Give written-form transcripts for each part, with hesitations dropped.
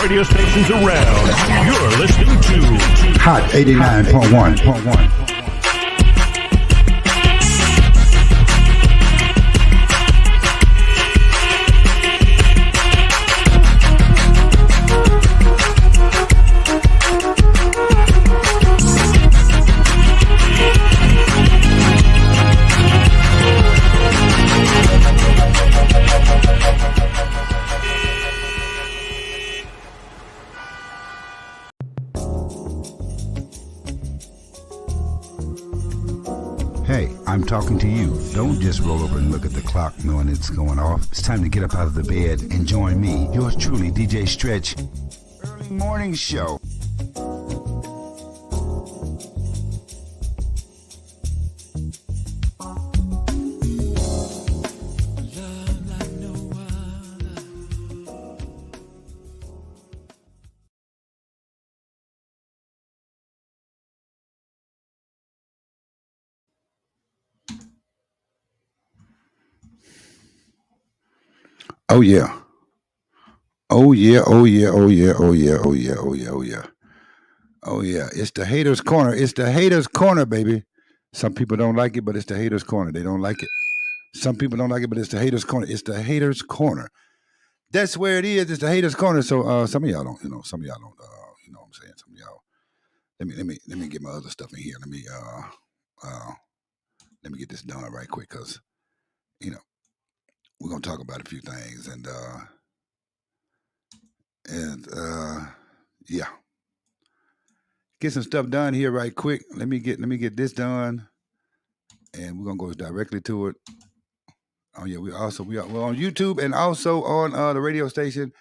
radio stations around. You're listening to Hot 89.1. Hey, I'm talking to you. Don't just roll over and look at the clock knowing it's going off. It's time to get up out of the bed and join me, yours truly, DJ Stretch, early morning show. Oh yeah. Oh yeah, oh yeah, oh yeah, oh yeah, oh yeah, oh yeah, oh yeah. Oh yeah. It's the haters corner. It's the haters corner, baby. Some people don't like it, but it's the haters corner. They don't like it. Some people don't like it, but it's the haters corner. It's the haters corner. That's where it is. It's the haters corner. So some of y'all don't, some of y'all don't, you know what I'm saying? Some of y'all let me get my other stuff in here. Let me get this done right quick because, you know, we're gonna talk about a few things and yeah. Get some stuff done here right quick. Let me get this done, and we're gonna go directly to it. Oh yeah, we're on YouTube and also on the radio station,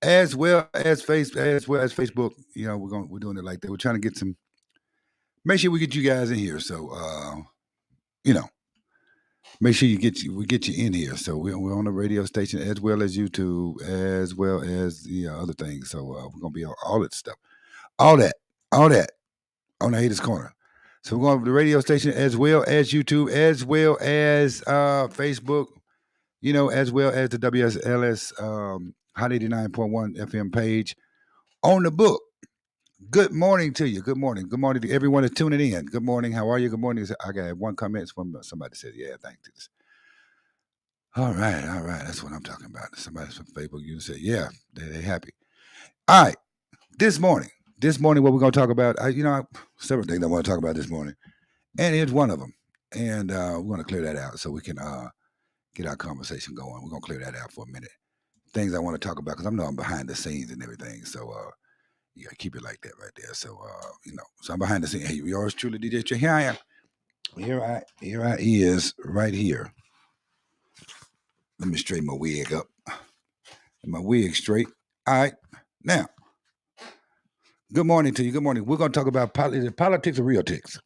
as well as Facebook. You know, we're doing it like that. We're trying to get some. Make sure we get you guys in here. So you know, make sure we get you in here. So we're on the radio station as well as YouTube, as well as the other things. So we're gonna be on all that stuff, all that on the Haters Corner. So we're going to the radio station as well as YouTube, as well as Facebook, you know, as well as the WSLS Hot 89.1 FM page on the book. Good morning to you. Good morning. Good morning to everyone that's tuning in. Good morning. How are you? Good morning. I got one comment from somebody that said, yeah, thank you. All right. That's what I'm talking about. Somebody from Facebook, you said, yeah, they're happy. All right. This morning, what we're going to talk about, several things I want to talk about this morning. And here's one of them. And we're going to clear that out so we can get our conversation going. We're going to clear that out for a minute. Things I want to talk about because I know I'm behind the scenes and everything. So you got to keep it like that right there. So, so I'm behind the scenes. Hey, yours truly, DJ Trey. Here I am. Here I is right here. Let me straighten my wig up. My wig straight. All right. Now, good morning to you. Good morning. We're going to talk about politics or realtics.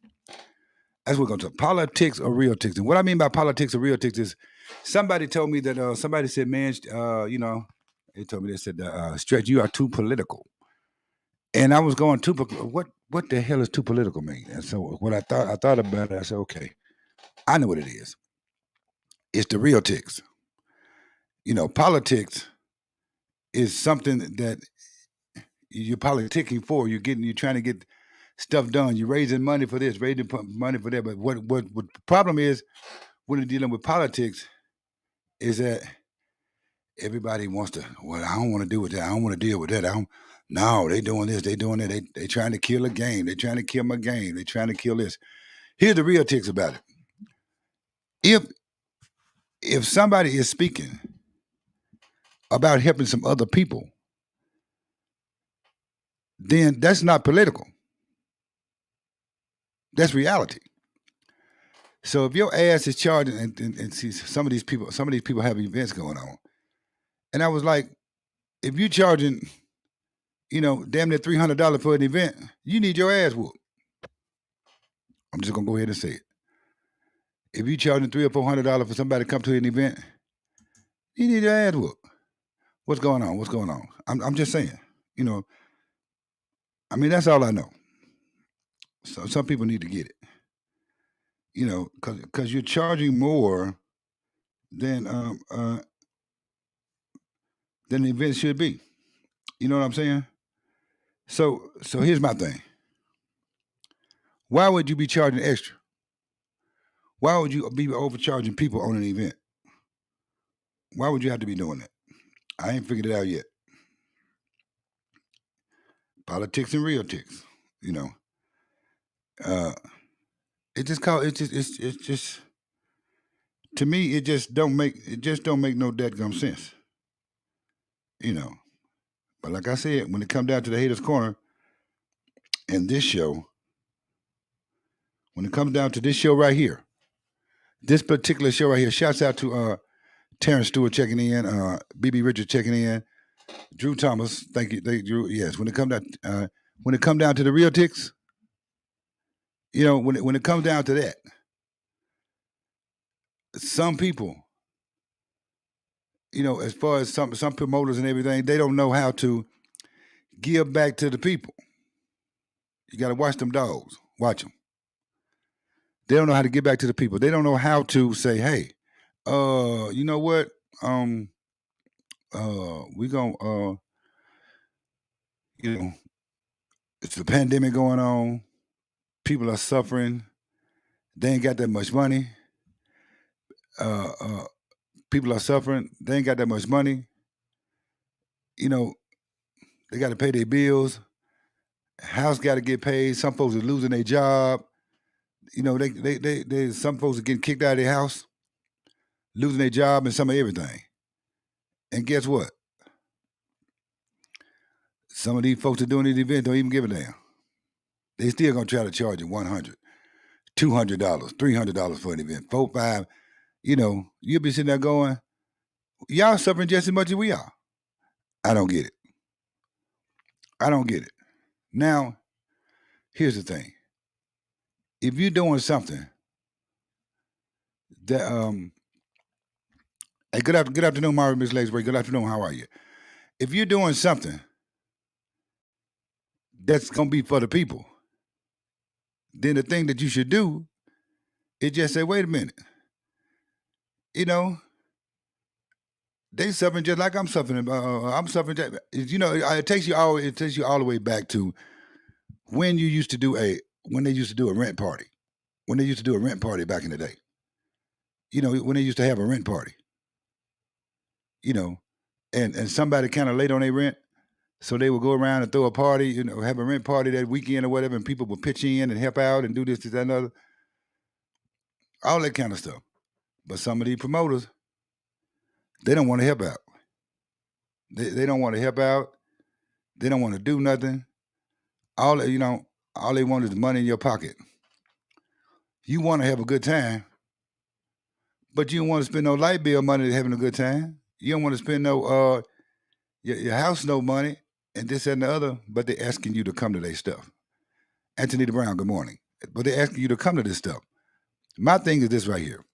That's what we're going to talk. Politics or realtics. And what I mean by politics or realtics is somebody told me that somebody said, man, they told me, they said, Stretch, you are too political. And I was going too, what the hell is too political mean? And so when I thought about it, I said, okay, I know what it is. It's the realtics. You know, politics is something that you're politicking for. You're trying to get stuff done. You're raising money for this, raising money for that. But what the problem is when you're dealing with politics is that everybody wants to, well, I don't want to deal with that. I don't want to deal with that. No, they doing this, they doing that. They trying to kill a game. They trying to kill my game. They trying to kill this. Here's the realtics about it. If somebody is speaking about helping some other people, then that's not political. That's reality. So if your ass is charging, and see some of these people have events going on, and I was like, if you charging, damn near $300 for an event, you need your ass whooped. I'm just gonna go ahead and say it. If you charging $300 or $400 for somebody to come to an event, you need your ass whooped. What's going on? I'm just saying. That's all I know. So some people need to get it. Because you're charging more than the event should be. You know what I'm saying? So here's my thing. Why would you be charging extra? Why would you be overcharging people on an event? Why would you have to be doing that? I ain't figured it out yet. Politics and Realtics, you know. Uh, it just call it's just to me it just don't make no dadgum sense, you know. But like I said, when it come down to the haters corner and this show, when it comes down to this show right here, this particular show right here, shouts out to Terrence Stewart checking in, BB Richard checking in, Drew Thomas, thank you, Drew. Yes, when it come down to the Realtics, you know, when it comes down to that, some people, you know, as far as some promoters and everything, they don't know how to give back to the people. You got to watch them dogs. Watch them. They don't know how to give back to the people. They don't know how to say, "Hey, you know what? We gonna, you know, it's the pandemic going on. People are suffering. They ain't got that much money. Uh, uh, People are suffering. They ain't got that much money. You know, they got to pay their bills. House got to get paid. Some folks are losing their job. You know, they some folks are getting kicked out of their house, losing their job and some of everything. And guess what? Some of these folks that doing these events don't even give a damn. They still gonna try to charge you $100, $200, $300 for an event, 4, 5. You know, you'll be sitting there going, "Y'all suffering just as much as we are." I don't get it. I don't get it. Now, here's the thing: if you're doing something that hey, good afternoon, Mario, Miss Langsbury. Good afternoon. How are you? If you're doing something that's gonna be for the people, then the thing that you should do is just say, "Wait a minute, you know, they suffering just like I'm suffering. I'm suffering. You know, it takes you all the way back to when you used to do when they used to do a rent party. When they used to do a rent party back in the day. You know, when they used to have a rent party. You know, and somebody kind of late on their rent, so they would go around and throw a party. You know, have a rent party that weekend or whatever, and people would pitch in and help out and do this, that, and other, all that kind of stuff. But some of these promoters, they don't want to help out. They don't want to help out. They don't want to do nothing. All they want is money in your pocket. You want to have a good time, but you don't want to spend no light bill money having a good time. You don't want to spend no your house no money and this and the other, but they're asking you to come to their stuff. Anthony Brown, good morning. But they're asking you to come to this stuff. My thing is this right here.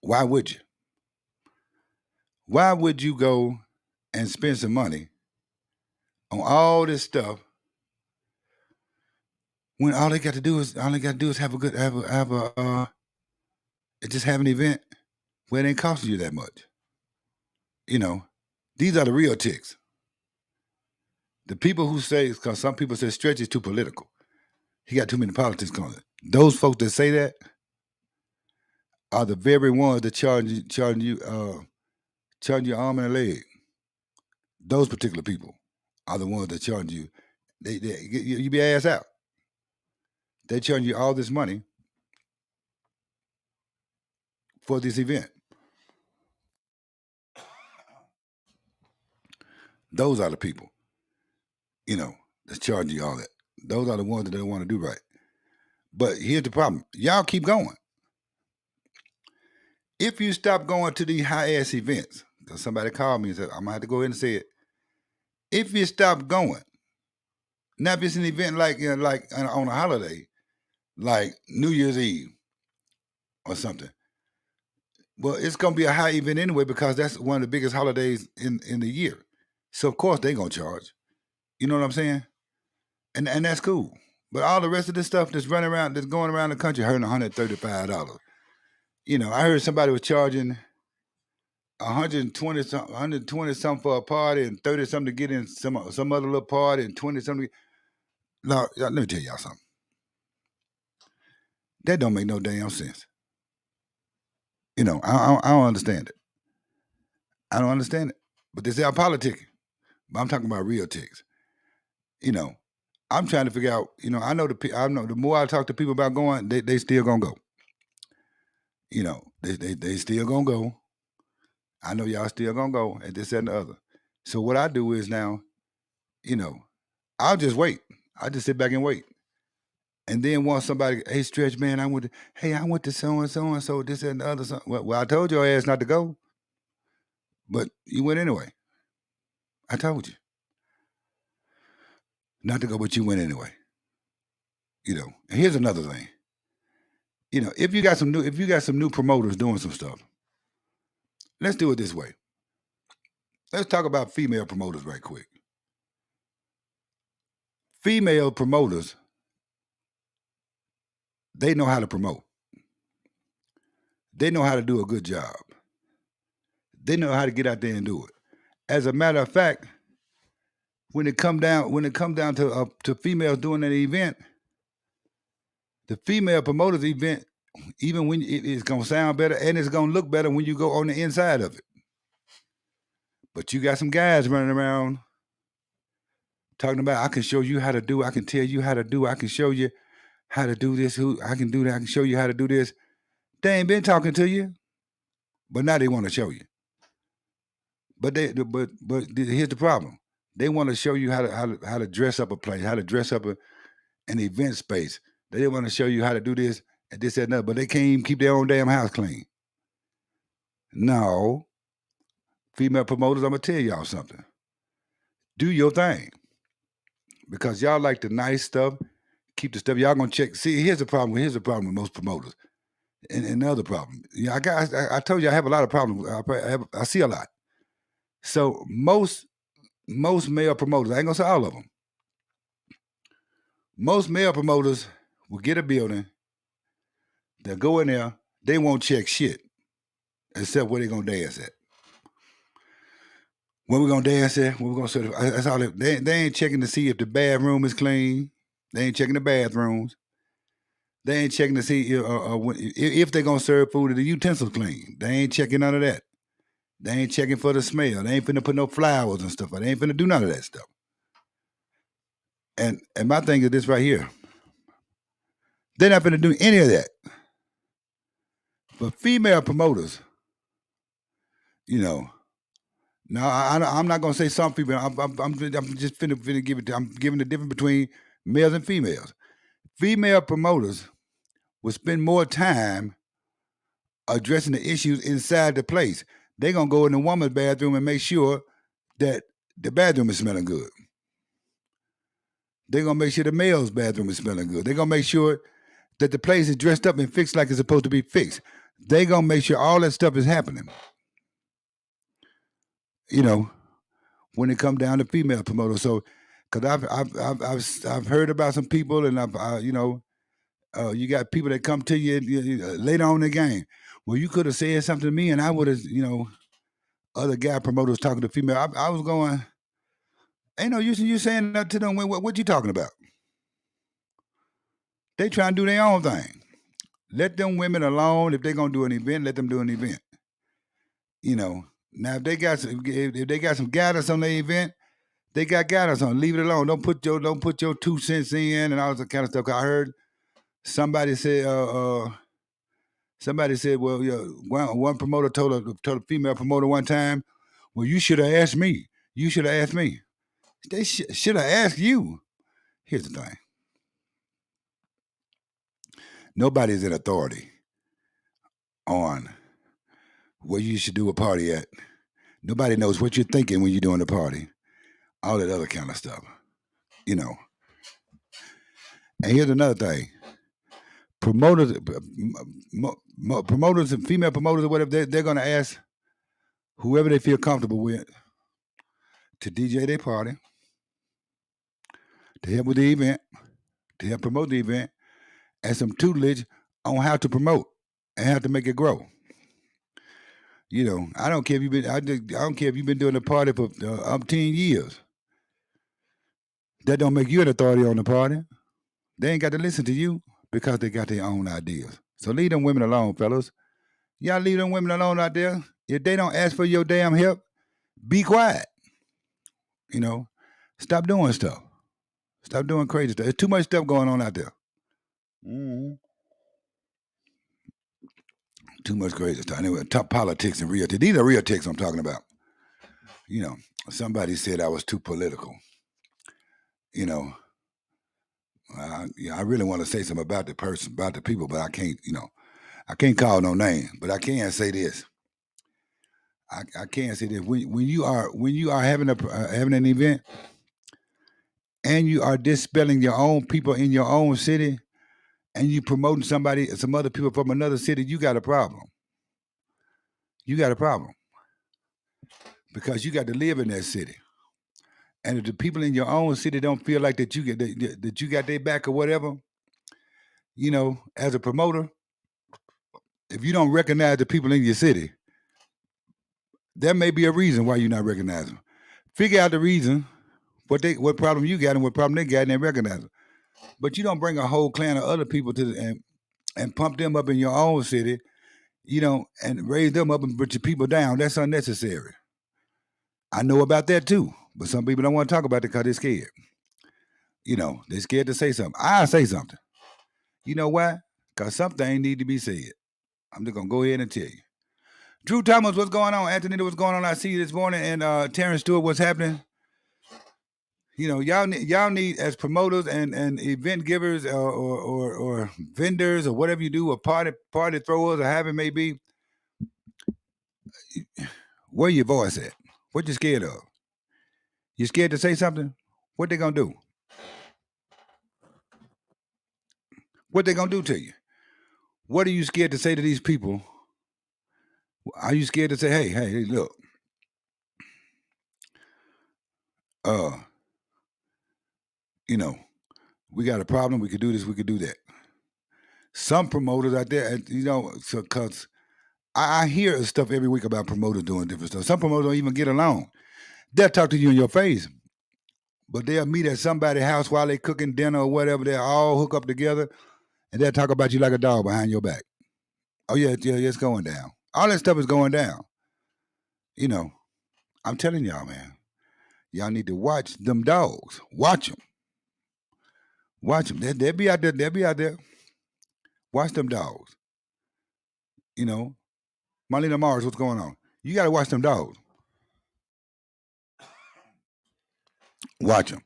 Why would you? Why would you go and spend some money on all this stuff when all they got to do is have a good just have an event where it ain't costing you that much. You know, these are the real ticks. The people who say, because some people say Stretch is too political. He got too many politics going on. Those folks that say that are the very ones that charging you your arm and a leg. Those particular people are the ones that charge you. You be ass out. They charge you all this money for this event. Those are the people, you know, that's charging you all that. Those are the ones that don't want to do right. But here's the problem. Y'all keep going. If you stop going to these high ass events, because somebody called me and said, I'm gonna have to go ahead and say it. If you stop going, now if it's an event like on a holiday, like New Year's Eve or something, well, it's gonna be a high event anyway because that's one of the biggest holidays in the year. So of course they gonna charge. You know what I'm saying? And that's cool. But all the rest of this stuff that's going around the country, hurting $135. You know, I heard somebody was charging 120 something for a party and 30 something to get in some other little party and 20 something. Now, let me tell y'all something. That don't make no damn sense. I don't understand it. I don't understand it. But they say I'm politicking. But I'm talking about Realtics. I'm trying to figure out. I know the more I talk to people about going, they still gonna go. They still gonna go. I know y'all still gonna go and this and the other. So what I do is now, I'll just wait. I just sit back and wait. And then once somebody, hey, Stretch, man, I went to so and so, this and the other. Well, I told your ass not to go, but you went anyway. I told you not to go, but you went anyway. And here's another thing. If you got some new promoters doing some stuff, let's do it this way. Let's talk about female promoters right quick. Female promoters, they know how to promote. They know how to do a good job. They know how to get out there and do it. As a matter of fact, when it come down to females doing an event, the female promoters event, even when it's gonna sound better and it's gonna look better when you go on the inside of it. But you got some guys running around talking about, I can show you how to do, I can tell you how to do, I can show you how to do this, I can do that, I can show you how to do this. They ain't been talking to you, but now they want to show you. But here's the problem. They want to show you how to dress up a place, how to dress up an event space. They want to show you how to do this and this and that, but they can't even keep their own damn house clean. No. Female promoters, I'm going to tell y'all something. Do your thing. Because y'all like the nice stuff, keep the stuff. Y'all going to check. See, here's the problem with most promoters. And another problem. I told you I have a lot of problems. I see a lot. So most male promoters, I ain't going to say all of them. Most male promoters will get a building. They'll go in there. They won't check shit except where they're going to dance at. Where we're going to dance at, where we're going to certify. That's all they ain't checking to see if the bathroom is clean. They ain't checking the bathrooms. They ain't checking to see if they're going to serve food or the utensils clean. They ain't checking none of that. They ain't checking for the smell. They ain't finna put no flowers and stuff. They ain't finna do none of that stuff. And my thing is this right here. They're not finna do any of that. But female promoters, now I'm not gonna say some people. I'm just finna give it. I'm giving the difference between males and females. Female promoters will spend more time addressing the issues inside the place. They're gonna go in the woman's bathroom and make sure that the bathroom is smelling good. They're gonna make sure the male's bathroom is smelling good. They're gonna make sure that the place is dressed up and fixed like it's supposed to be fixed. They're gonna make sure all that stuff is happening. When it comes down to female promoters. So, because I've heard about some people, and you got people that come to you later on in the game. Well, you could have said something to me, and I would have, other guy promoters talking to female. I was going, ain't no use in you saying that to them. What you talking about? They trying to do their own thing. Let them women alone. If they're gonna do an event, let them do an event. Now if they got some guidance on their event, they got guidance on. Leave it alone. Don't put your 2 cents in and all that kind of stuff. I heard somebody said, well, one promoter told a female promoter one time, well, you should have asked me. You should have asked me. They should have asked you. Here's the thing. Nobody's in authority on where you should do a party at. Nobody knows what you're thinking when you're doing a party. All that other kind of stuff. And here's another thing. Promoters and female promoters or whatever, they're going to ask whoever they feel comfortable with to DJ their party, to help with the event, to help promote the event, and some tutelage on how to promote and how to make it grow. You know, I don't care if you've been. I don't care if you've been doing the party for 10 years. That don't make you an authority on the party. They ain't got to listen to you because they got their own ideas. So leave them women alone, fellas. Y'all leave them women alone out there. If they don't ask for your damn help, be quiet. You know, stop doing stuff. Stop doing crazy stuff. There's too much stuff going on out there. Mm-hmm. Too much crazy stuff. Anyway, top politics and realtics. These are realtics I'm talking about. You know, somebody said I was too political. You know, I really want to say something about the person, about the people, but I can't. You know, I can't call no name, but I can say this. I can say this. When you are having having an event and you are dispelling your own people in your own city, and you promoting some other people from another city, you got a problem. You got a problem because you got to live in that city. And if the people in your own city don't feel like that you got their back or whatever, you know, as a promoter, if you don't recognize the people in your city, there may be a reason why you're not recognizing them. Figure out the reason, what problem you got and what problem they got, and then recognize them. But you don't bring a whole clan of other people and pump them up in your own city, you know, and raise them up and put your people down. That's unnecessary. I know about that too, but some people don't want to talk about it because they're scared. You know, they're scared to say something. I say something. You know why? Because something need to be said. I'm just gonna go ahead and tell you. Drew Thomas, what's going on? Anthony, what's going on? I see you this morning, and Terrence Stewart, what's happening? You know, y'all need as promoters and event givers or vendors or whatever you do, or party throwers or however it may be. Where your voice at? What you scared of? You scared to say something? What they gonna do? What they gonna do to you? What are you scared to say to these people? Are you scared to say, hey, look, uh, you know, we got a problem. We could do this. We could do that. Some promoters out there, you know, because I hear stuff every week about promoters doing different stuff. Some promoters don't even get along. They'll talk to you in your face, but they'll meet at somebody's house while they cooking dinner or whatever. They'll all hook up together, and they'll talk about you like a dog behind your back. Oh yeah, it's going down. All that stuff is going down. You know, I'm telling y'all, man. Y'all need to watch them dogs. Watch them. Watch them. They'll be out there. They'll be out there. Watch them dogs. You know, Marlena Mars, what's going on? You got to watch them dogs. Watch them.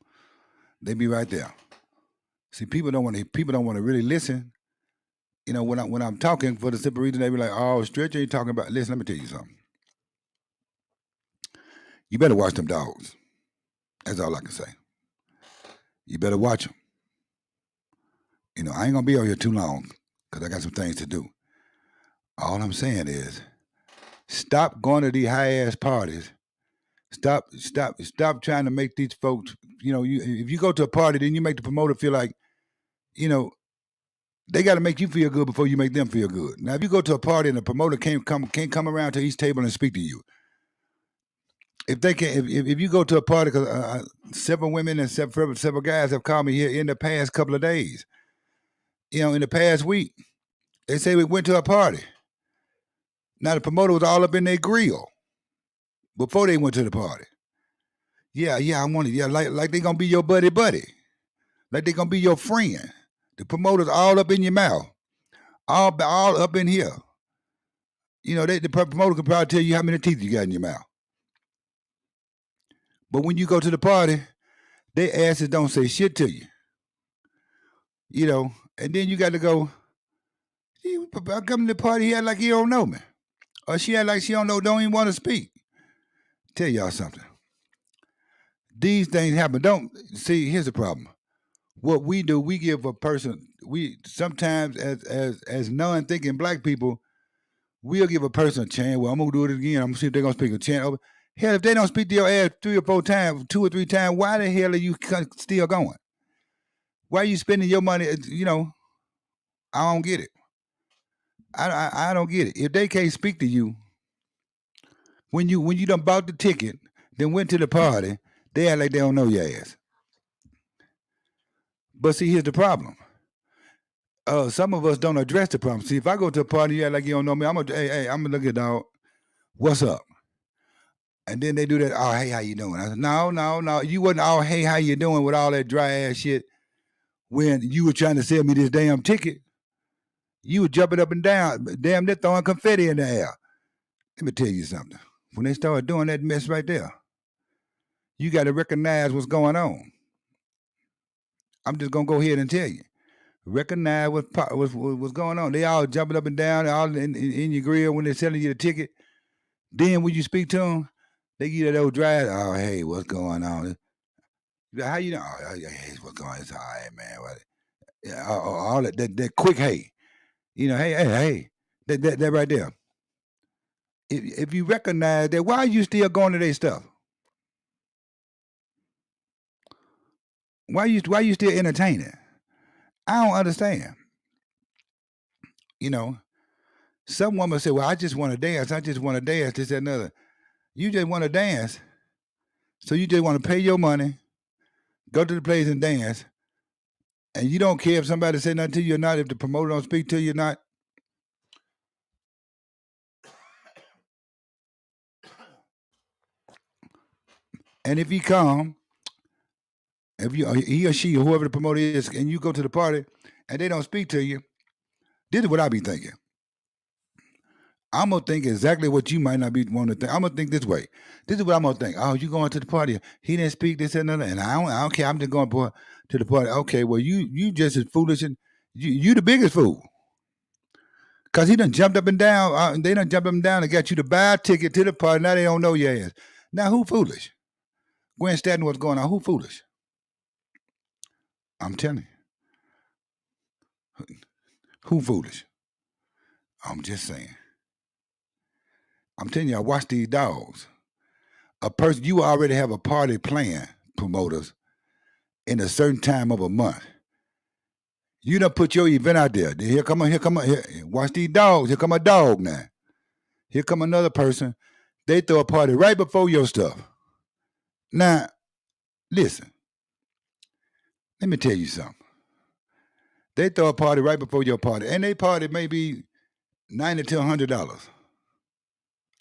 They be right there. See, people don't want to really listen. You know, when I'm talking for the simple reason they be like, "Oh, Stretch ain't talking about." Listen, let me tell you something. You better watch them dogs. That's all I can say. You better watch them. You know, I ain't gonna be out here too long because I got some things to do. All I'm saying is, stop going to these high ass parties. Stop trying to make these folks. You know, if you go to a party, then you make the promoter feel like, you know, they got to make you feel good before you make them feel good. Now, if you go to a party and the promoter can't come around to each table and speak to you, if they can, if you go to a party, because several women and several guys have called me here in the past couple of days, you know, in the past week, they say we went to a party. Now the promoter was all up in their grill before they went to the party. Yeah, I want it. Yeah, like they gonna be your buddy, like they gonna be your friend. The promoter's all up in your mouth, all up in here. You know, the promoter can probably tell you how many teeth you got in your mouth. But when you go to the party, their asses don't say shit to you. You know, and then you got to go, I come to the party, he act like he don't know me. Or she act like she don't even want to speak. Tell y'all something. These things happen. Don't see, here's the problem. What we do, we give a person, we sometimes as non-thinking black people, we'll give a person a chance. Well, I'm gonna do it again. I'm gonna see if they're gonna speak a chance over. Hell, if they don't speak to your ass 3 or 4 times, 2 or 3 times, why the hell are you still going? Why are you spending your money? You know, I don't get it. I don't get it. If they can't speak to you, When you done bought the ticket, then went to the party, they act like they don't know your ass. But see, here's the problem. Some of us don't address the problem. See, if I go to a party, you act like you don't know me. I'm gonna look at dog. What's up? And then they do that. Oh, hey, how you doing? I said, no. You wasn't all hey, how you doing with all that dry ass shit when you were trying to sell me this damn ticket. You were jumping up and down, damn, they're throwing confetti in the air. Let me tell you something. When they start doing that mess right there, you got to recognize what's going on. I'm just gonna go ahead and tell you. Recognize what's going on. They all jumping up and down, all in your grill when they're selling you the ticket. Then when you speak to them, they give you that old dry. Oh, hey, what's going on? How you know? Oh, hey, what's going on? It's all right, man. What? Yeah, all that quick hey. You know, hey. That right there. If you recognize that, why are you still going to their stuff? Why you still entertaining? I don't understand. You know, some woman say, "Well, I just want to dance. I just want to dance." This that, another. You just want to dance, so you just want to pay your money, go to the place and dance, and you don't care if somebody say nothing to you or not, if the promoter don't speak to you or not. And if he come, if he or she or whoever the promoter is, and you go to the party and they don't speak to you, this is what I be thinking. I'm gonna think exactly what you might not be wanting to think. I'm gonna think this way. This is what I'm gonna think. Oh, you going to the party? He didn't speak this and another, and I don't care. I'm just going to the party. Okay, well you just as foolish and you the biggest fool. Cause he done jumped up and down. They done jumped up and down and got you to buy a ticket to the party. Now they don't know your ass. Now who foolish? Gwen Staten, what's going on? Who foolish? I'm telling you. Who foolish? I'm just saying. I'm telling you, I watch these dogs. A person, you already have a party plan, promoters, in a certain time of a month. You done put your event out there. Here come here. Watch these dogs. Here come a dog now. Here come another person. They throw a party right before your stuff. Now, listen. Let me tell you something. They throw a party right before your party, and they party may be $90 to $100.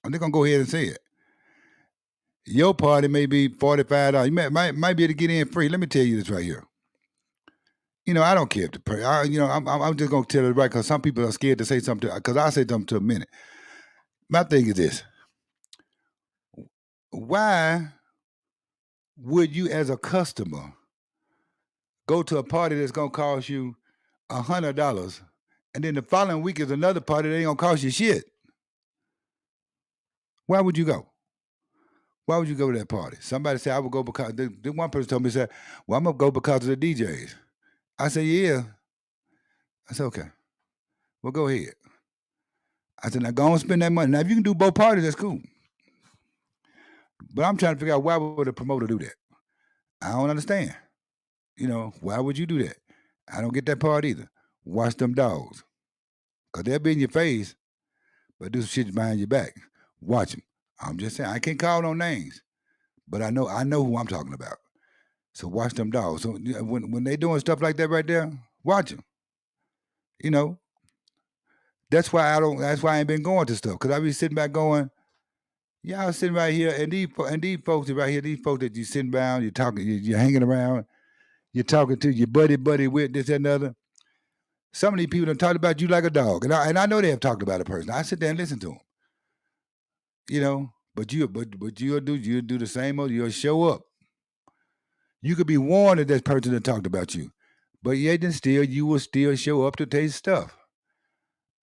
I'm just gonna go ahead and say it. Your party may be $45. You might be able to get in free. Let me tell you this right here. You know, I don't care if the person. I'm just gonna tell it right because some people are scared to say something. Because I say something to a minute. My thing is this: why would you, as a customer, go to a party that's gonna cost you $100, and then the following week is another party that ain't gonna cost you shit? Why would you go? Why would you go to that party? Somebody said I would go because the one person told me, said, "Well, I'm gonna go because of the DJs." I said, "Yeah." I said, "Okay. Well, go ahead." I said, "Now go and spend that money. Now, if you can do both parties, that's cool." But I'm trying to figure out why would a promoter do that? I don't understand. You know, why would you do that? I don't get that part either. Watch them dogs. Because they'll be in your face, but do some shit behind your back. Watch them. I'm just saying, I can't call no names, but I know who I'm talking about. So watch them dogs. So when they doing stuff like that right there, watch them. You know, that's why I ain't been going to stuff. Because I be sitting back going, y'all sitting right here, and these folks right here, these folks that you sitting around, you're talking, you're hanging around, you're talking to your buddy with this and another. Some of these people have talked about you like a dog, and I know they have talked about a person. I sit there and listen to them, you know. But you'll do the same old. You'll show up. You could be warned that that person that talked about you, but yet and still you will still show up to taste stuff.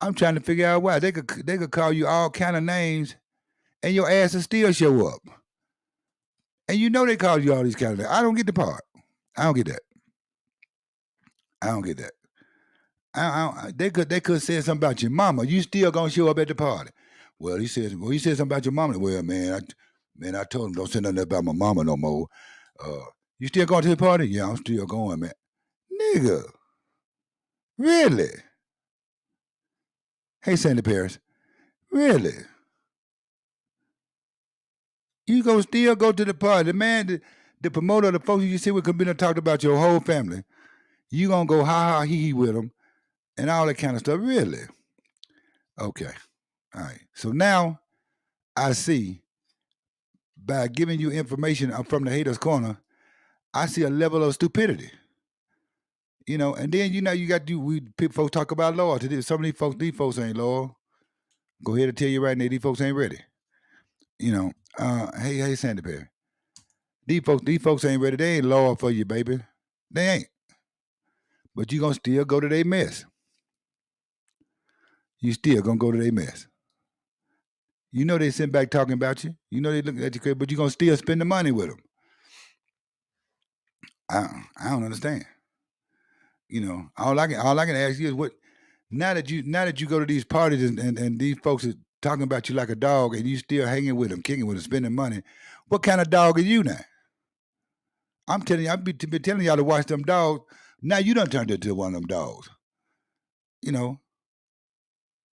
I'm trying to figure out why they could call you all kind of names, and your ass will still show up. And you know they call you all these kind of names. I don't get the part. I don't get that. I don't get that. They could say something about your mama. You still gonna show up at the party. Well, he said something about your mama. Well, man, I told him don't say nothing about my mama no more. You still going to the party? Yeah, I'm still going, man. Nigga, really? Hey, Sandy Paris, really? You gonna still go to the party. The man, the promoter, the folks you see with come in and talked about your whole family. You gonna go ha ha hee hee with them and all that kind of stuff. Really? Okay. All right. So now I see by giving you information from the haters' corner, I see a level of stupidity. And then you got folks talk about loyalty. Some of these folks ain't loyal. Go ahead and tell you right now, these folks ain't ready. Hey, Sandy Perry. These folks ain't ready. They ain't loyal for you, baby. They ain't. But you gonna still go to their mess. You still gonna go to their mess. You know they sitting back talking about you. You know they looking at you, but you gonna still spend the money with them. I don't understand. All I can ask you is what now that you go to these parties and these folks are talking about you like a dog and you still hanging with them, kicking with them, spending money. What kind of dog are you now? I'm telling you, I've been telling y'all to watch them dogs. Now you done turned into one of them dogs.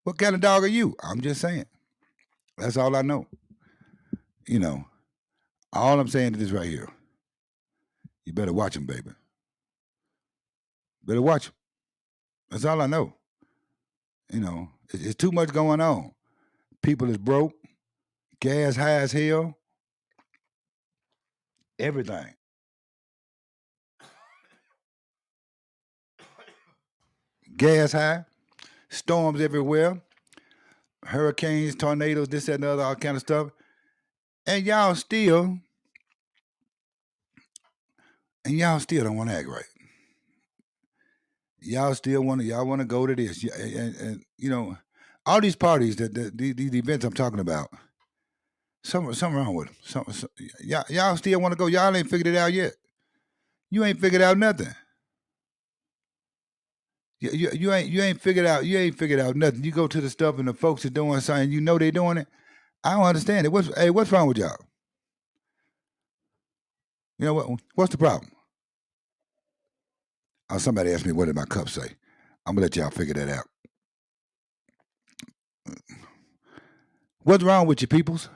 What kind of dog are you? I'm just saying. That's all I know. All I'm saying is this right here. You better watch them, baby. Better watch them. That's all I know. It's too much going on. People is broke, gas high as hell, everything. Gas high, storms everywhere, hurricanes, tornadoes, this, that, and the other, all kind of stuff. And y'all still don't want to act right. Y'all want to go to this. And all these parties, these events I'm talking about, something wrong with them. Y'all still want to go. Y'all ain't figured it out yet. You ain't figured out nothing. You ain't figured out nothing. You go to the stuff and the folks are doing something. You know they doing it. I don't understand it. What's wrong with y'all? You know what's the problem? Oh, somebody asked me what did my cup say. I'm gonna let y'all figure that out. What's wrong with you peoples?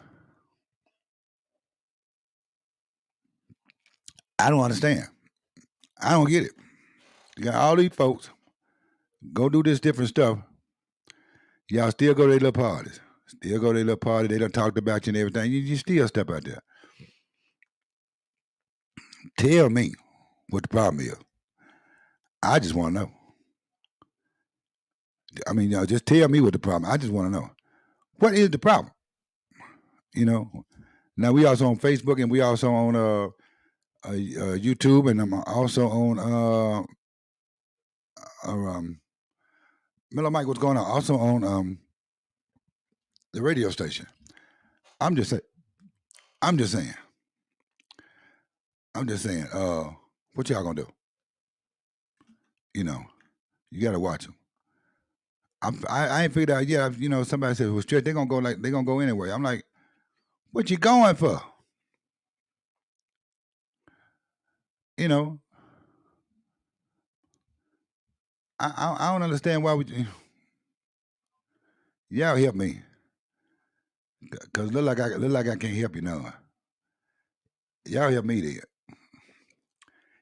I don't understand. I don't get it. You got all these folks go do this different stuff. Y'all still go to their little parties. Still go to their little party. They done talked about you and everything. You still step out there. Tell me what the problem is. I just want to know. I mean, just tell me what the problem. I just want to know what is the problem. Now we also on Facebook and we also on YouTube and I'm also on Miller Mike. What's going on? Also on the radio station. I'm just saying. What y'all gonna do? You gotta watch them. I ain't figured out yet. Somebody said, "Well, straight, they're gonna go anyway." I'm like, "What you going for?" I don't understand why we. Y'all help me, cause look like I can't help you now. Y'all help me there.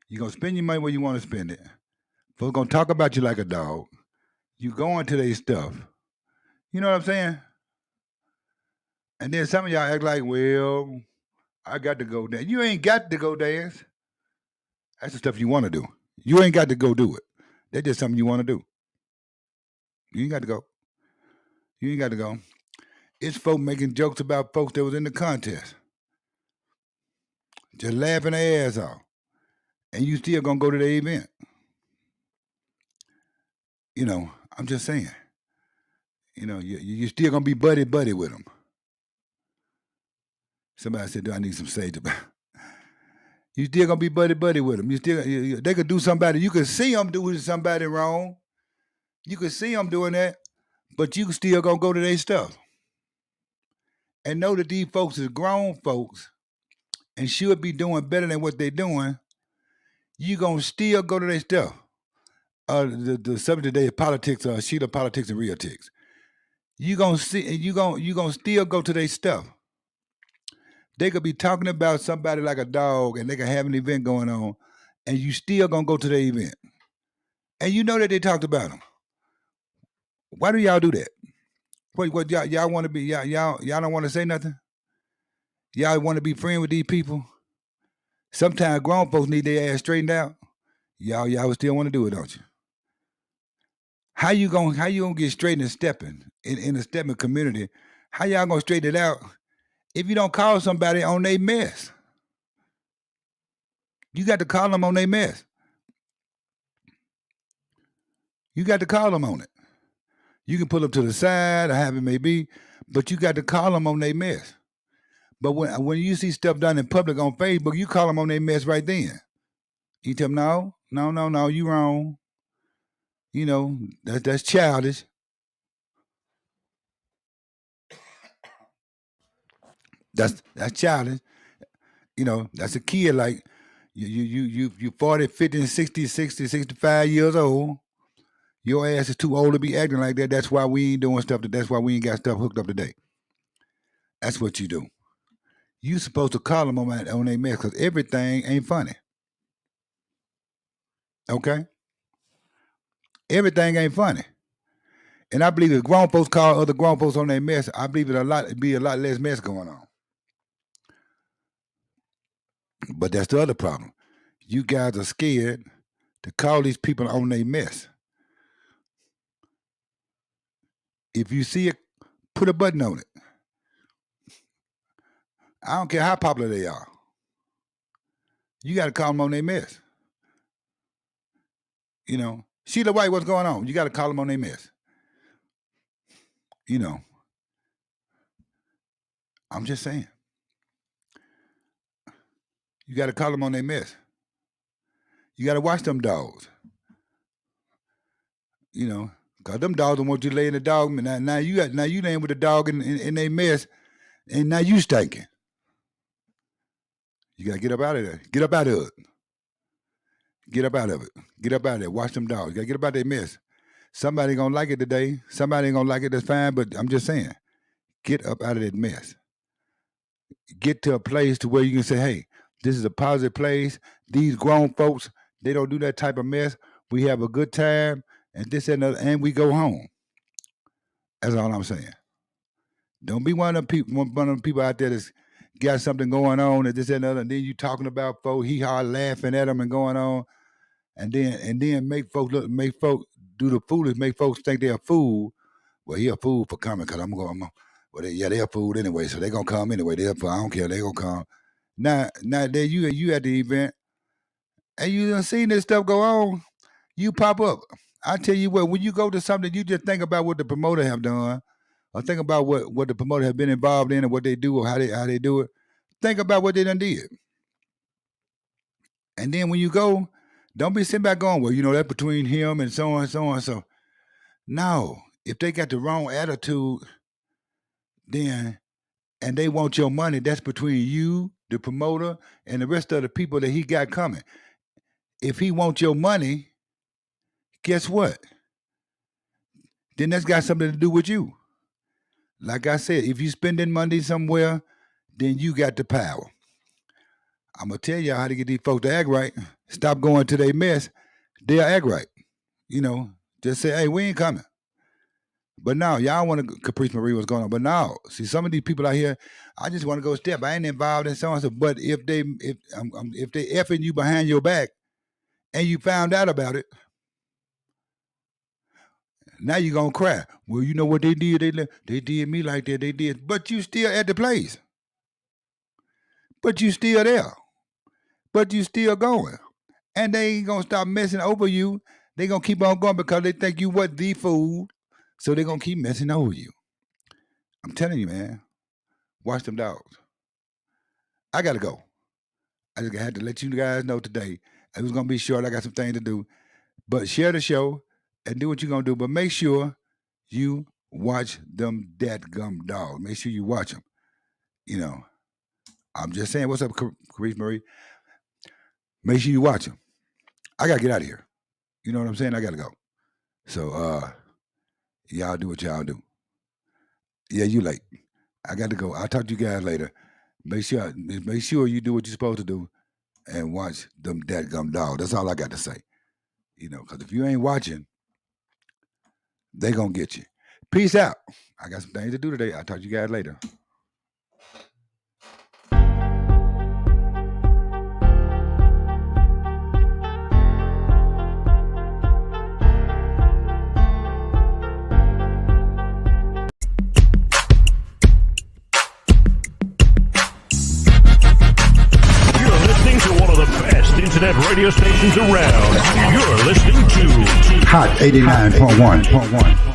You gonna spend your money where you want to spend it. Folks gonna talk about you like a dog. You go into their stuff. You know what I'm saying? And then some of y'all act like, well, I got to go dance. You ain't got to go dance. That's the stuff you want to do. You ain't got to go do it. That's just something you want to do. You ain't got to go. You ain't got to go. It's folk making jokes about folks that was in the contest. Just laughing their ass off. And you still gonna go to the event. I'm just saying. You still gonna be buddy with them. Somebody said, "Do I need some sage about?" You still gonna be buddy with them. They could do somebody. You could see them doing somebody wrong. You could see them doing that, but you still gonna go to their stuff and know that these folks is grown folks and should be doing better than what they're doing. You gonna still go to their stuff. The subject today is politics. Sheila politics and Realtics. You gonna still go to their stuff. They could be talking about somebody like a dog, and they could have an event going on, and you still gonna go to the event, and you know that they talked about them. Why do y'all do that? What y'all want to be? Y'all don't want to say nothing. Y'all want to be friends with these people. Sometimes grown folks need their ass straightened out. Y'all would still want to do it, don't you? How you gonna get straight and stepping in a stepping community? How y'all gonna straighten it out if you don't call somebody on their mess? You got to call them on their mess. You got to call them on it. You can pull them to the side or have it may be, but you got to call them on their mess. But when you see stuff done in public on Facebook, you call them on their mess right then. You tell them, no, you wrong. You know, that's childish. That's childish. You know, that's a kid like you 40, 50, 60, 65 years old. Your ass is too old to be acting like that. That's why we ain't doing stuff. That's why we ain't got stuff hooked up today. That's what you do. You supposed to call them on their mess because everything ain't funny. Okay? Everything ain't funny. And I believe if grown folks call other grown folks on their mess, I believe it'd be a lot less mess going on. But that's the other problem. You guys are scared to call these people on their mess. If you see it, put a button on it. I don't care how popular they are. You got to call them on their mess. You know, Sheila White, what's going on? You got to call them on their mess. You know, I'm just saying. You got to call them on their mess. You got to watch them dogs. You know, cause them dogs don't want you to lay in the dog. Now you laying with the dog in their mess, and now you stinking. You gotta get up out of there. Get up out of it. Get up out of it. Get up out of there. Watch them dogs. You gotta get up out of their mess. Somebody gonna like it today. Somebody ain't gonna like it. That's fine. But I'm just saying, get up out of that mess. Get to a place to where you can say, hey, this is a positive place. These grown folks, they don't do that type of mess. We have a good time, and this and another, and we go home. That's all I'm saying. Don't be one of them people out there that's got something going on and this and another, and then you talking about folks, hee-haw, laughing at them and going on, and then make folks do the foolish, make folks think they're a fool. Well, he a fool for coming because well, they're a fool anyway, so they're going to come anyway. I don't care, they're going to come. Now there you at the event, and you done seen this stuff go on, you pop up. I tell you what, when you go to something, you just think about what the promoter have done, or think about what the promoter have been involved in and what they do or how they do it. Think about what they done did. And then when you go, don't be sitting back going, well, that's between him and so on and so on. So no, if they got the wrong attitude, then and they want your money, that's between you, the promoter, and the rest of the people that he got coming. If he wants your money, guess what? Then that's got something to do with you. Like I said, if you spending money somewhere, then you got the power. I'm gonna tell y'all how to get these folks to act right. Stop going to their mess. They'll act right. Just say, hey, we ain't coming. But now, y'all want to Caprice Marie what's going on. But now, see, some of these people out here, I just want to go step. I ain't involved in so and so. But if they effing you behind your back and you found out about it, now you're gonna cry. Well, you know what they did? They did me like that. They did. But you still at the place. But you still there. But you still going. And they ain't gonna stop messing over you. They gonna keep on going because they think you what the fool. So they gonna keep messing over you. I'm telling you, man. Watch them dogs. I gotta go. I just had to let you guys know today. It was gonna be short. I got some things to do. But share the show and do what you're gonna do. But make sure you watch them dadgum dogs. Make sure you watch them. I'm just saying, what's up, Caprice Marie? Make sure you watch them. I gotta get out of here. You know what I'm saying? I gotta go. So y'all do what y'all do. Yeah, you late. I got to go. I'll talk to you guys later. Make sure you do what you're supposed to do and watch them dadgum dog. That's all I got to say. Because if you ain't watching, they gonna get you. Peace out. I got some things to do today. I'll talk to you guys later. Internet radio stations around. You're listening to Hot 89.1.